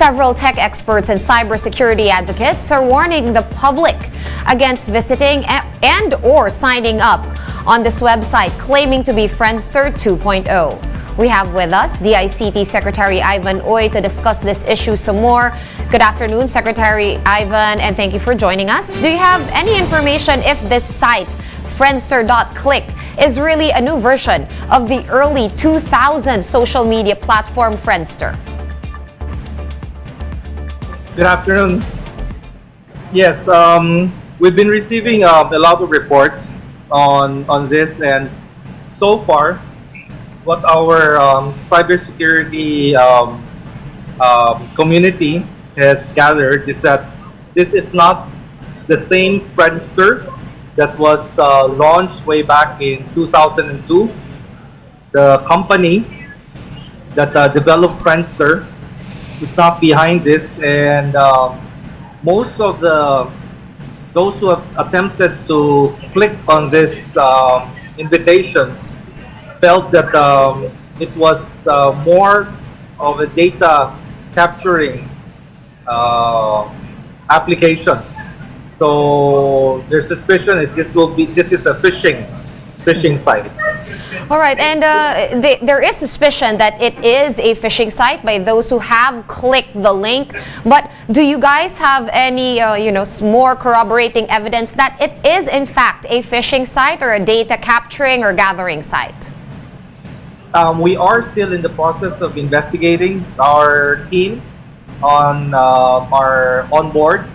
Several tech experts and cybersecurity advocates are warning the public against visiting and or signing up on this website claiming to be Friendster 2.0. We have with us DICT Secretary Ivan Oy to discuss this issue some more. Good afternoon, Secretary Ivan, and thank you for joining us. Do you have any information if this site, friendster.click, is really a new version of the early 2000s social media platform Friendster? Good afternoon. Yes, we've been receiving a lot of reports on this, and so far, what our cybersecurity community has gathered is that this is not the same Friendster that was launched way back in 2002. The company that developed Friendster is not behind this, and most of those who have attempted to click on this invitation felt that it was more of a data capturing application. So their suspicion is this is a phishing site. All right, and there is suspicion that it is a phishing site by those who have clicked the link. But do you guys have any, more corroborating evidence that it is in fact a phishing site or a data capturing or gathering site? We are still in the process of investigating. Our team are on board,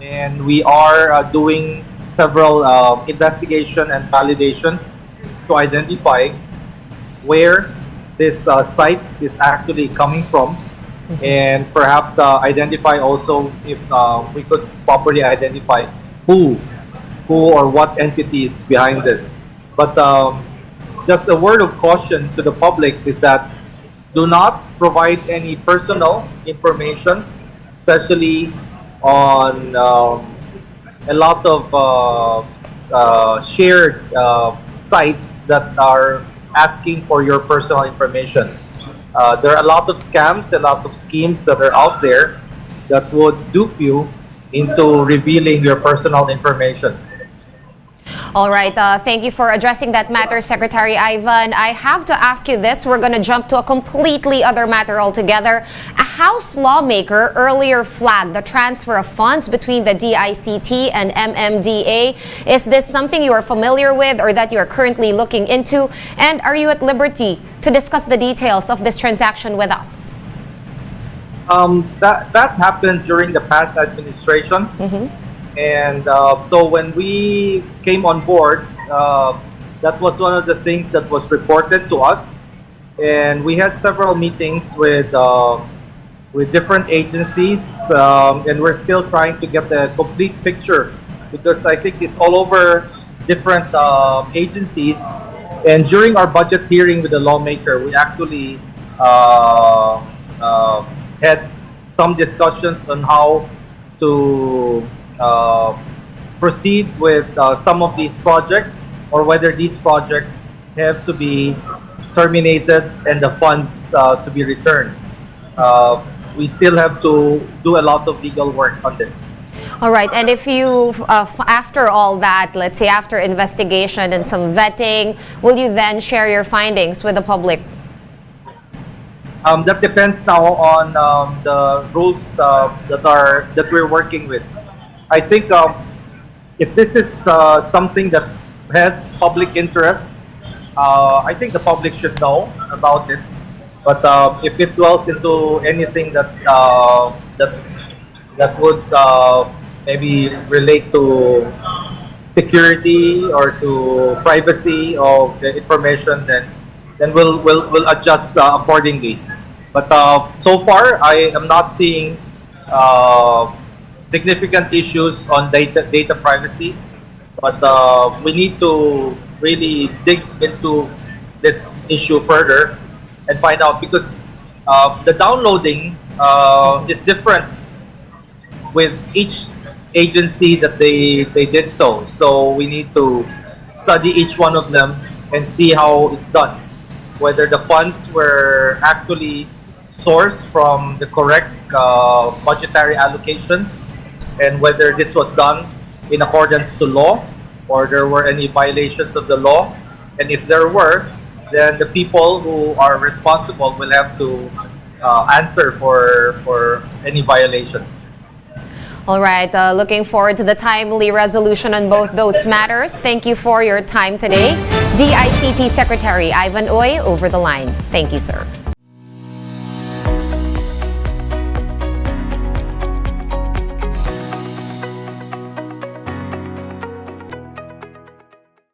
and we are doing several investigation and validation to identify where this site is actually coming from, and perhaps identify also if we could properly identify who or what entity is behind this. But just a word of caution to the public is that do not provide any personal information, especially on a lot of shared sites that are asking for your personal information. There are a lot of scams, a lot of schemes that are out there that would dupe you into revealing your personal information. All right, thank you for addressing that matter, Secretary Ivan. I have to ask you this. We're going to jump to a completely other matter altogether. A House lawmaker earlier flagged the transfer of funds between the DICT and MMDA. Is this something you are familiar with or that you are currently looking into? And are you at liberty to discuss the details of this transaction with us? That happened during the past administration. And so when we came on board, that was one of the things that was reported to us. And we had several meetings with different agencies, and we're still trying to get the complete picture because I think it's all over different agencies. And during our budget hearing with the lawmaker, we actually had some discussions on how to proceed with some of these projects, or whether these projects have to be terminated and the funds to be returned. We still have to do a lot of legal work on this. All right, and if you, after all that, let's say after investigation and some vetting, will you then share your findings with the public? That depends now on the rules that we're working with. I think if this is something that has public interest, I think the public should know about it. But if it dwells into anything that would maybe relate to security or to privacy of the information, then we'll adjust accordingly. But so far, I am not seeing significant issues on data privacy, but we need to really dig into this issue further and find out, because the downloading is different with each agency that they did so. So we need to study each one of them and see how it's done, whether the funds were actually source from the correct budgetary allocations, and whether this was done in accordance to law or there were any violations of the law. And if there were, then the people who are responsible will have to answer for any violations. All right, looking forward to the timely resolution on both those matters. Thank you for your time today. DICT Secretary Ivan Oy over the line. Thank you, sir.